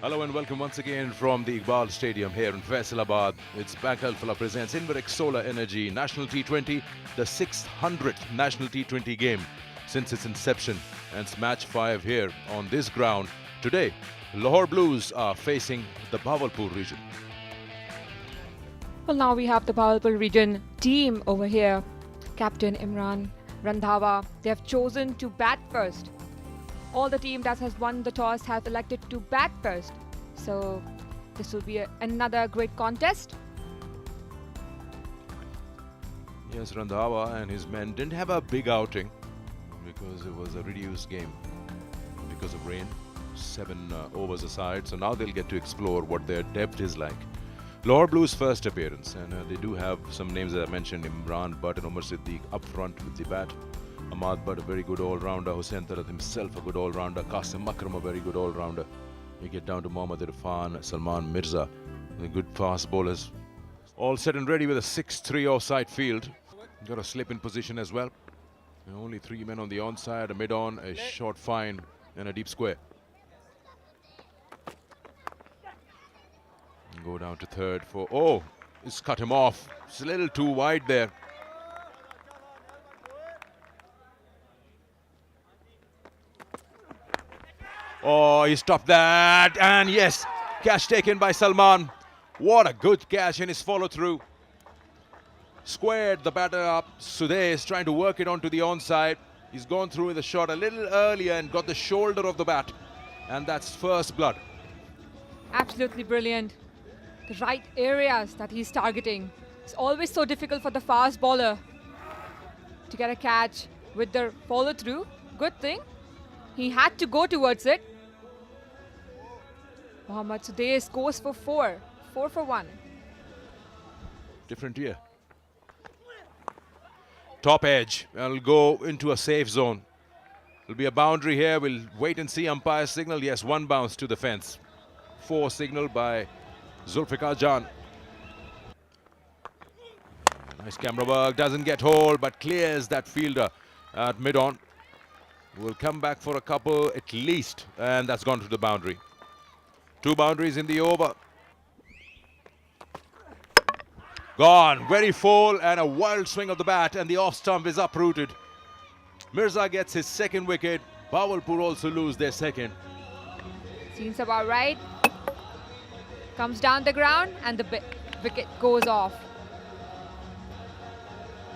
Hello and welcome once again from the Iqbal Stadium here in Faisalabad. It's Bank Alphala presents Inverex Solar Energy National T20, the 600th National T20 game since its inception, and it's match 5 here on this ground. Today, Lahore Blues are facing the Bahawalpur region. Well, now we have the Bahawalpur region team over here. Captain Imran Randhawa. They have chosen to bat first. All the team that has won the toss have elected to bat first. So this will be another great contest. Yes, Randhawa and his men didn't have a big outing because it was a reduced game because of rain. 7 overs aside, so now they'll get to explore what their depth is like. Lahore Blues' first appearance, and they do have some names that I mentioned: Imran Butt and Umar Siddiq up front with the bat. Ahmad Butt, a very good all-rounder. Hussain Tarat himself, a good all-rounder. Qasim Akram, a very good all-rounder. You get down to Mohammad Irfan, Salman Mirza, the good fast bowlers. All set and ready with a 6-3 offside field. Got a slip in position as well. And only 3 men on the onside, a mid-on, a short fine, and a deep square. Go down to third for... Oh, it's cut him off. It's a little too wide there. Oh, he stopped that. And yes, catch taken by Salman. What a good catch in his follow-through. Squared the batter up. Sudhay is trying to work it onto the onside. He's gone through with the shot a little earlier and got the shoulder of the bat. And that's first blood. Absolutely brilliant. The right areas that he's targeting. It's always so difficult for the fast bowler to get a catch with the follow-through. Good thing he had to go towards it. Mohammad Sudhay scores for 4. 4 for 1. Different year. Top edge. I'll go into a safe zone. There'll be a boundary here. We'll wait and see umpire signal. Yes, 1 bounce to the fence. 4 signal by Zulfikar Jan. Nice camera work. Doesn't get hold, but clears that fielder at mid-on. Will come back for a couple at least, and that's gone to the boundary. 2 boundaries in the over. Gone. Very full, and a wild swing of the bat, and the off stump is uprooted. Mirza gets his 2nd wicket. Bahawalpur also lose their 2nd. Seems about right. Comes down the ground and the wicket goes off.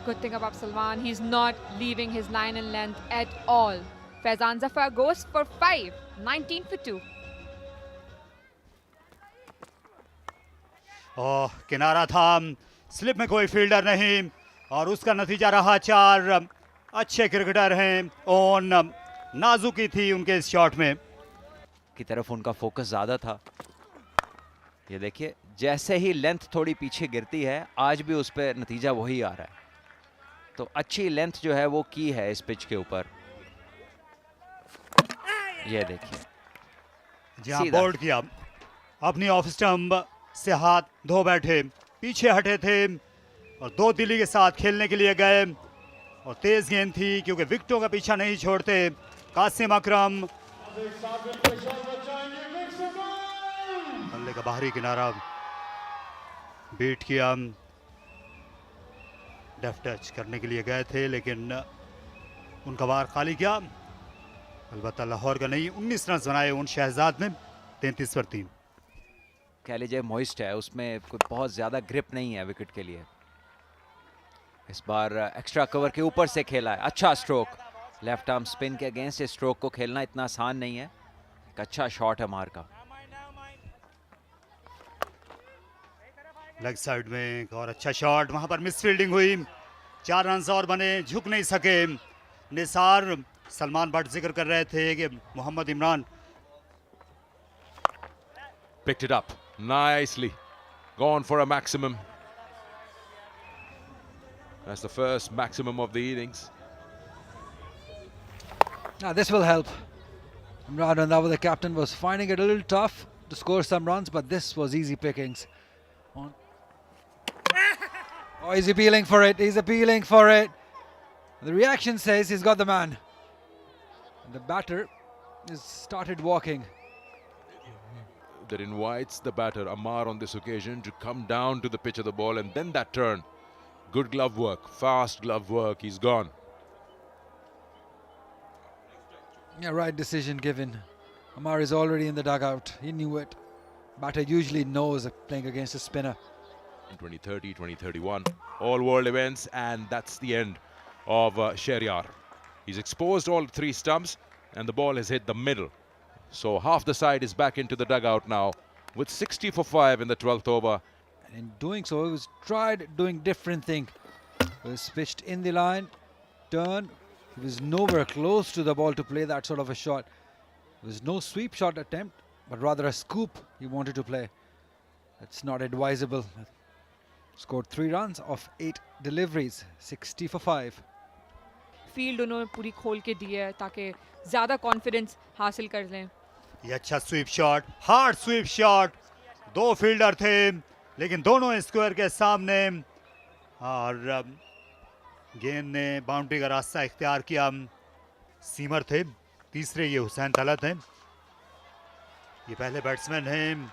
Good thing about Salman, he's not leaving his line and length at all. Faizan Zafar goes for 5. 19 for 2. किनारा था, slip में कोई fielder नहीं और उसका नतीजा रहा 4। अच्छे क्रिकेटर हैं, ऑन नाजुकी थी उनके इस शॉट में की तरफ उनका फोकस ज़्यादा था। ये देखिए, जैसे ही लेंथ थोड़ी पीछे गिरती है, आज भी उस पर नतीजा वही आ रहा है। तो अच्छी लेंथ जो है वो की है इस पिच के ऊपर। ये देखिए, जहां बोल्ड किया, अपनी ऑफ स्टंप से हाथ धो बैठे, पीछे हटे थे और 2 दिल्ली के साथ खेलने के लिए गए और तेज गेंद थी क्योंकि विकेटों का पीछा नहीं छोड़ते। कासिम अकरम, बल्ले का बाहरी किनारा बीट किया। डेफ टच करने के लिए गए थे लेकिन उनका वार खाली किया। अलबत्ता लाहौर का नहीं, 19 रन बनाए उन शहजाद ने 33 पर 3। कह लीजिए मॉइस्ट है, उसमें कोई बहुत ज़्यादा ग्रिप नहीं है विकेट के लिए। इस बार एक्स्ट्रा कवर के ऊपर से खेला है। अच्छा स्ट्रोक, लेफ्ट आर्म स्पिन के अगेंस्ट इस स्ट्रोक को खेलना इतना आसान नहीं है। एक अच्छा शॉट है मार का। लेग साइड में एक और अच्छा शॉट, वहां पर मिस फील्डिंग हुई। 4 रन और बने, झुक नहीं सके निसार। सलमान भट्ट जिक्र कर रहे थे कि Mohammad Imran Picked it up nicely. Gone for a maximum. That's the first maximum of the innings. Now this will help. Imran Randhawa, the captain, was finding it a little tough to score some runs, but this was easy pickings. Oh, he's appealing for it. He's appealing for it. The reaction says he's got the man. And the batter has started walking. that invites the batter, Amar, on this occasion to come down to the pitch of the ball, and then that turn. Good glove work, fast glove work, he's gone. Yeah, right decision given. Amar is already in the dugout. He knew it. Batter usually knows playing against a spinner. 2030, 2031, all world events, and that's the end of Shehryar. He's exposed all three stumps, and the ball has hit the middle. So half the side is back into the dugout now with 60 for 5 in the 12th over. And in doing so, he was tried doing different thing. He was pitched in the line, turn. He was nowhere close to the ball to play that sort of a shot. There was no sweep shot attempt, but rather a scoop he wanted to play. That's not advisable. Scored 3 runs off 8 deliveries, 60 for 5. Field उन्होंने पूरी खोल के दी है ताकि ज़्यादा confidence हासिल कर लें. ये अच्छा sweep shot, hard sweep shot. 2 fielder थे लेकिन दोनों स्क्वायर के सामने, और गेंद ने बाउंड्री का रास्ता इख्तियार किया. सीमर थे, तीसरे ये हुसैन तलत हैं. ये पहले बैट्समैन हैं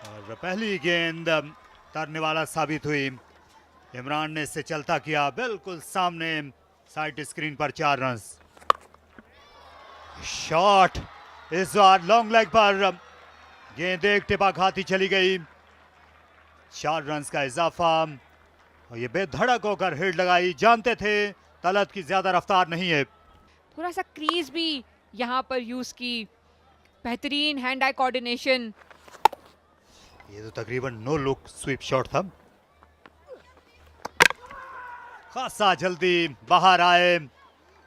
और पहली गेंद तरने वाला साबित हुई. इमरान ने इसे चलता किया बिल्कुल सामने साइड स्क्रीन पर. 4 रन. शॉट इस बार लॉन्ग लेग पर, गेंद एक टिपा खाती चली गई. 4 रन का इजाफा और ये बेधड़क होकर हिट लगाई. जानते थे तलत की ज्यादा रफ्तार नहीं है. थोड़ा सा क्रीज भी यहाँ पर यूज़ की. बेहतरीन हैंड आई कोऑर्डिनेशन. ये तो तकरीबन नो लुक स्वीप शॉट था. खासा जल्दी बाहर आए,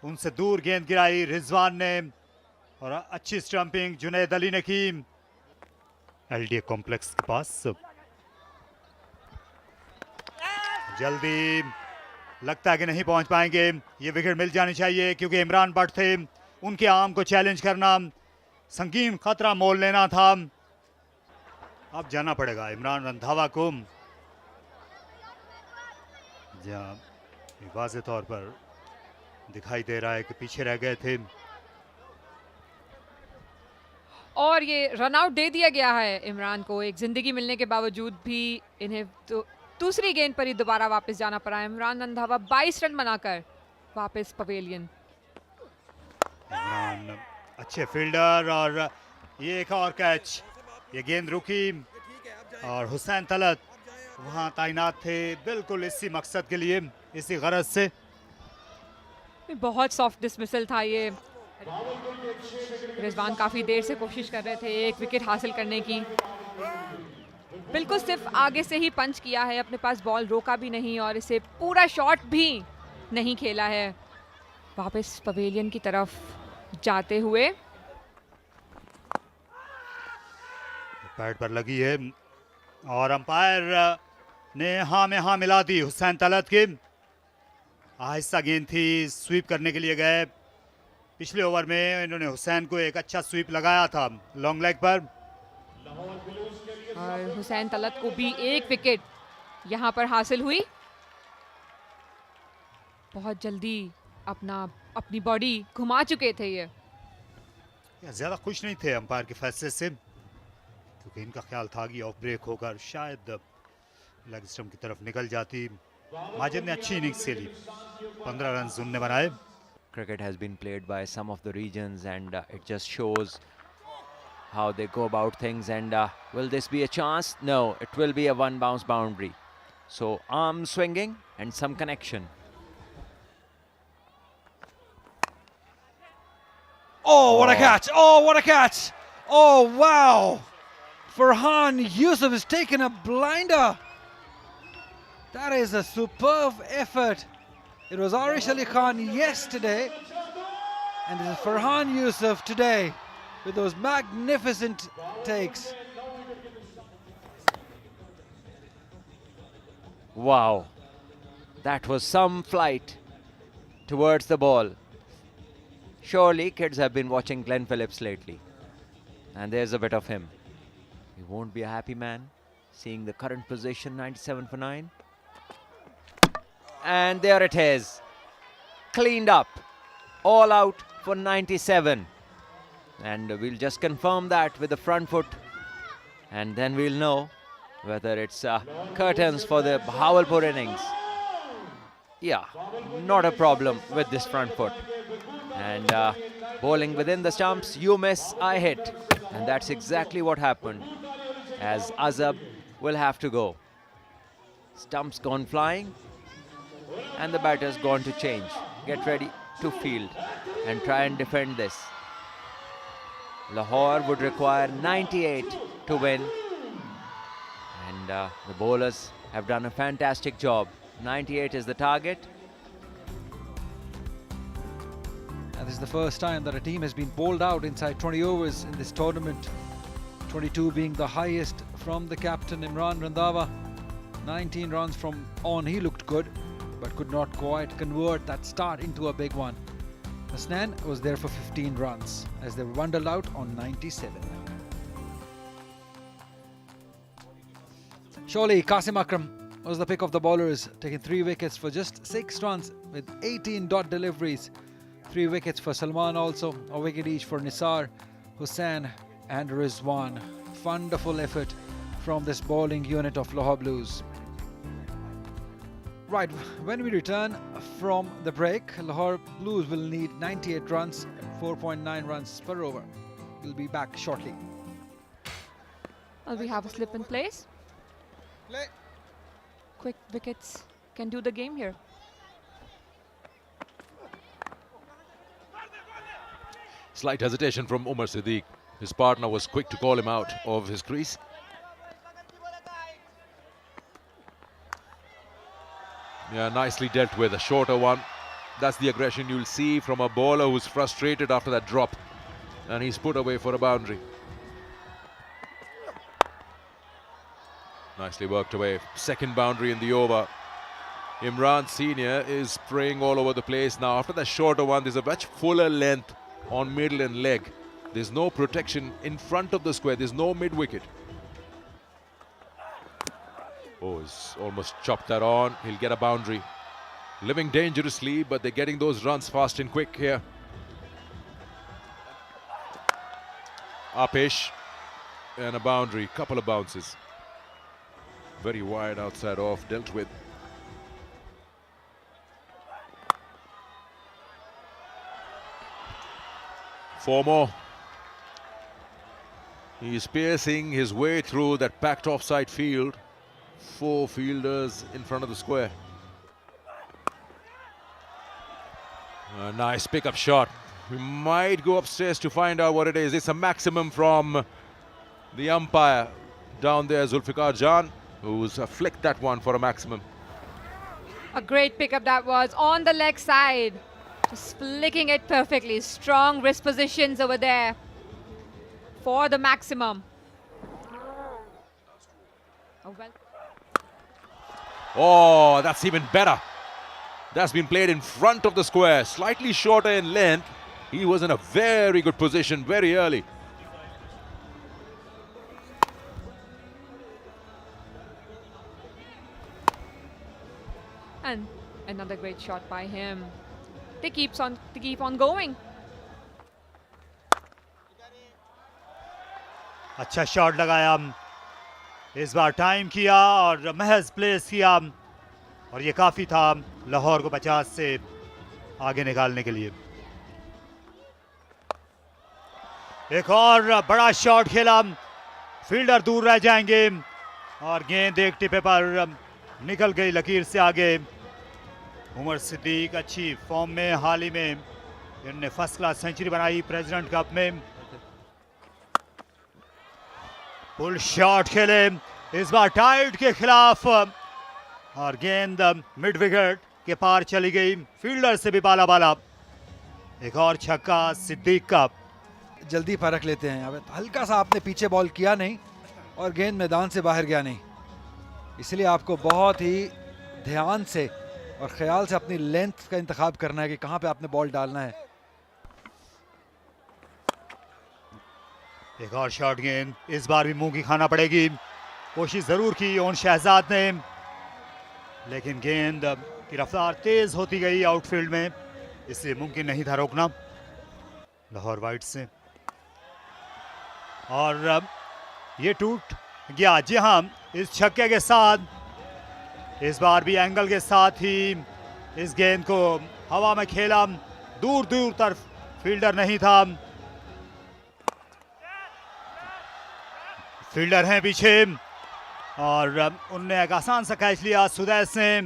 उनसे दूर गेंद गिराई रिजवान ने, और अच्छी स्टंपिंग जुनैद अली ने की. एलडीए कॉम्प्लेक्स के पास जल्दी लगता है कि नहीं पहुंच पाएंगे. ये विकेट मिल जानी चाहिए क्योंकि इमरान भट्ट थे. उनके आर्म को चैलेंज करना संगीन खतरा मोल लेना था. अब जाना पड़ेगा इमरान रंधावा को, जहां वाज़ेह तौर पर दिखाई दे रहा है कि पीछे रह गए थे. और ये रन आउट दे दिया गया है इमरान को. एक जिंदगी मिलने के बावजूद भी इन्हें तो दूसरी गेंद पर ही दोबारा वापस जाना पड़ा. इमरान रंधावा 22 रन बनाकर वापस पवेलियन. इमरान अच्छे फील्डर, और ये एक और कैच. ये गेंद रुकी और हुसैन तलत वहां तैनात थे बिल्कुल इसी मकसद के लिए, इसी गरज से. बहुत सॉफ्ट डिसमिसल था ये. रिजवान काफ़ी देर से कोशिश कर रहे थे एक विकेट हासिल करने की. बिल्कुल सिर्फ आगे से ही पंच किया है, अपने पास बॉल रोका भी नहीं और इसे पूरा शॉट भी नहीं खेला है. वापस पवेलियन की तरफ जाते हुए. पैड पर लगी है और अंपायर ने हाँ में हाँ मिला दी हुसैन तलत की. आहिस्ता गेंद थी, स्वीप करने के लिए गए. पिछले ओवर में इन्होंने हुसैन को एक अच्छा स्वीप लगाया था लॉन्ग लेग पर. और हुसैन तलत को भी एक विकेट यहाँ पर हासिल हुई. बहुत जल्दी अपनी बॉडी घुमा चुके थे ये. ज्यादा खुश नहीं थे अंपायर के फैसले से, क्योंकि इनका ख्याल था कि ऑफ ब्रेक होकर शायद लेग स्टंप की तरफ निकल जाती. माजिद ने अच्छी इनिंग्स खेली, 15 रन उन्होंने बनाए. Cricket has been played by some of the regions, and it just shows how they go about things. And will this be a chance? No, it will be a one bounce boundary. So arm swinging and some connection. Oh, what a catch! Oh, what a catch! Oh, wow! Farhan Yusuf has taken a blinder. That is a superb effort. It was Arish Ali Khan yesterday, and it is Farhan Yusuf today with those magnificent takes. Wow, that was some flight towards the ball. Surely kids have been watching Glenn Phillips lately, and there's a bit of him. He won't be a happy man seeing the current position, 97 for 9. And there it is, cleaned up, all out for 97. And we'll just confirm that with the front foot and then we'll know whether it's curtains for the Bahawalpur innings. Yeah, not a problem with this front foot. And bowling within the stumps, you miss, I hit. And that's exactly what happened, as Azab will have to go. Stumps gone flying, and the batter's gone to change. Get ready to field and try and defend this. Lahore would require 98 to win, and the bowlers have done a fantastic job. 98 is the target. And this is the first time that a team has been bowled out inside 20 overs in this tournament. 22 being the highest from the captain Imran Randhawa. 19 runs from on, he looked good, but could not quite convert that start into a big one. Hasnan was there for 15 runs as they were bundled out on 97. Surely Qasim Akram was the pick of the bowlers, taking 3 wickets for just 6 runs with 18 dot deliveries. 3 wickets for Salman also, a wicket each for Nisar, Hussain and Rizwan. Wonderful effort from this bowling unit of Lahore Blues. Right, when we return from the break, Lahore Blues will need 98 runs, 4.9 runs per over. We'll be back shortly. Well, we have a slip in place. Play. Quick wickets can do the game here. Slight hesitation from Umar Siddique. His partner was quick to call him out of his crease. Yeah, nicely dealt with, a shorter one. That's the aggression you'll see from a bowler who's frustrated after that drop. And he's put away for a boundary. Nicely worked away. Second boundary in the over. Imran Senior is spraying all over the place now. After that shorter one, there's a much fuller length on middle and leg. There's no protection in front of the square. There's no mid-wicket. Oh, he's almost chopped that on. He'll get a boundary. Living dangerously, but they're getting those runs fast and quick here. Upish and a boundary. Couple of bounces. Very wide outside off, dealt with. Four more. He's piercing his way through that packed offside field. 4 fielders in front of the square. A nice pickup shot. We might go upstairs to find out what it is. It's a maximum from the umpire down there, Zulfikar Jan, who's flicked that one for a maximum. A great pickup that was on the leg side. Just flicking it perfectly. Strong wrist positions over there for the maximum. Oh, well. Oh, that's even better. That's been played in front of the square, slightly shorter in length. He was in a very good position very early. And another great shot by him. They keep on going. अच्छा shot लगाया, इस बार time किया और महज place किया, और ये काफी था लाहौर को 50 से आगे निकालने के लिए. एक और बड़ा शॉट खेला, फील्डर दूर रह जाएंगे और गेंद एक टिपे पर निकल गई लकीर से आगे. उमर सिद्दीक अच्छी फॉर्म में, हाल ही में इन्होंने फर्स्ट क्लास सेंचुरी बनाई प्रेसिडेंट कप में. फुल शॉट खेले, इस बार टाइट के खिलाफ, और गेंद मिड विकेट के पार चली गई. फील्डर से भी बाला बाला. एक और छक्का सिद्दीक का. जल्दी परख लेते हैं. अब हल्का सा आपने पीछे बॉल किया नहीं और गेंद मैदान से बाहर गया नहीं, इसलिए आपको बहुत ही ध्यान से और ख्याल से अपनी लेंथ का इंतखाब करना है कि कहां पे आपने बॉल डालना है. एक और शॉट गेंद, इस बार भी मुंह की खाना पड़ेगी. कोशिश जरूर की ओन शहजाद ने, लेकिन गेंद की रफ्तार तेज होती गई आउटफील्ड में, इसलिए मुमकिन नहीं था रोकना लाहौर वाइट से. और ये टूट गया। जी हाँ, इस छक्के के साथ इस बार भी एंगल के साथ ही इस गेंद को हवा में खेला, दूर दूर तक फील्डर नहीं था। फील्डर हैं पीछे और उनने एक आसान सा कैच लिया सुदैश ने।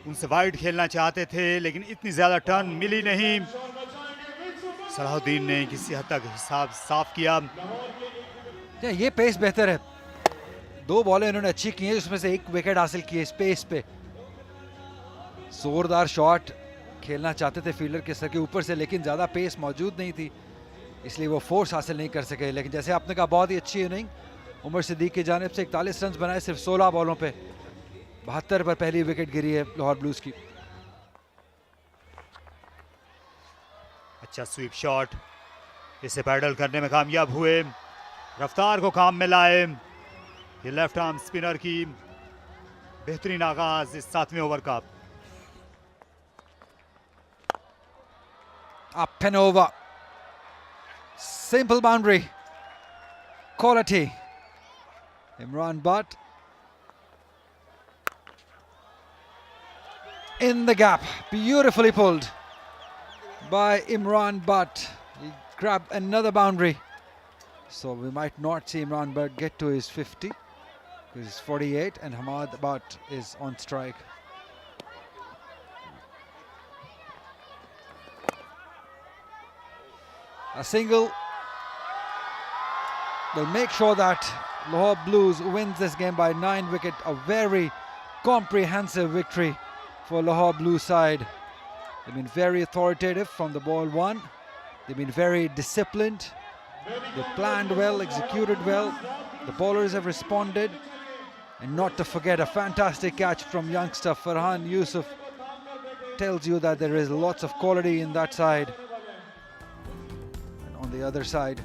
उनसे वाइड खेलना चाहते थे लेकिन इतनी ज्यादा टर्न मिली नहीं। सलाहुद्दीन ने किसी हद तक हिसाब साफ किया। ये पेस बेहतर है। 2 बॉलें इन्होंने अच्छी की हैं, जिसमें से 1 विकेट हासिल की है इस पेस पे। जोरदार शॉट खेलना चाहते थे फील्डर के सर के ऊपर से, लेकिन ज़्यादा पेस मौजूद नहीं थी, इसलिए वो फोर्स हासिल नहीं कर सके। लेकिन जैसे आपने कहा, बहुत ही अच्छी इनिंग उमर सिद्दीक की जानिब से। 41 रन बनाए सिर्फ 16 बॉलों पे। 72 पर पहली विकेट गिरी है लाहौर ब्लूज की। अच्छा स्वीप शॉट, इसे पैडल करने में कामयाब हुए, रफ्तार को काम में लाए। ये लेफ्ट आर्म स्पिनर की बेहतरीन आगाज इस 7वें ओवर का। Up and over. Simple boundary. Quality. Imran Butt. In the gap. Beautifully pulled by Imran Butt. He grabbed another boundary. So we might not see Imran Butt get to his 50. Because he's 48 and Hamad Butt is on strike. A single will make sure that Lahore Blues wins this game by 9 wickets. A very comprehensive victory for Lahore Blues side. They've been very authoritative from the ball one. They've been very disciplined. They planned well, executed well. The bowlers have responded. And not to forget, a fantastic catch from youngster Farhan Yusuf tells you that there is lots of quality in that side. On the other side,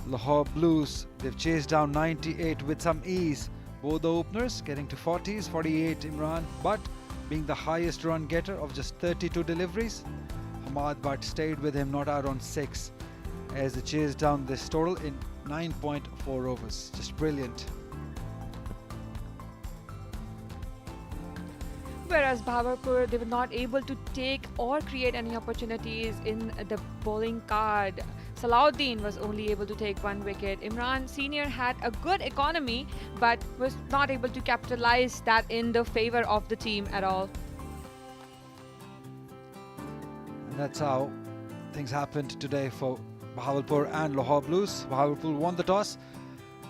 Lahore Blues, they've chased down 98 with some ease. Both the openers getting to 40s, 48 Imran Butt being the highest run getter of just 32 deliveries. Hamad Butt stayed with him, not out on 6, as they chased down this total in 9.4 overs. Just brilliant. Whereas Bhawarpur, they were not able to take or create any opportunities in the bowling card. Salahuddin was only able to take 1 wicket. Imran Senior had a good economy but was not able to capitalize that in the favor of the team at all. And that's how things happened today for Bahawalpur and Lahore Blues. Bahawalpur won the toss.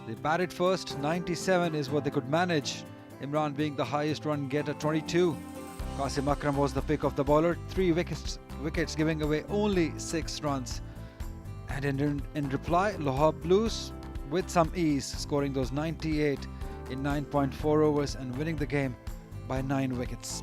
They batted first. 97 is what they could manage. Imran being the highest run getter, 22. Qasim Akram was the pick of the bowler. 3 wickets giving away only 6 runs. And in reply, Lahore Blues with some ease scoring those 98 in 9.4 overs and winning the game by 9 wickets.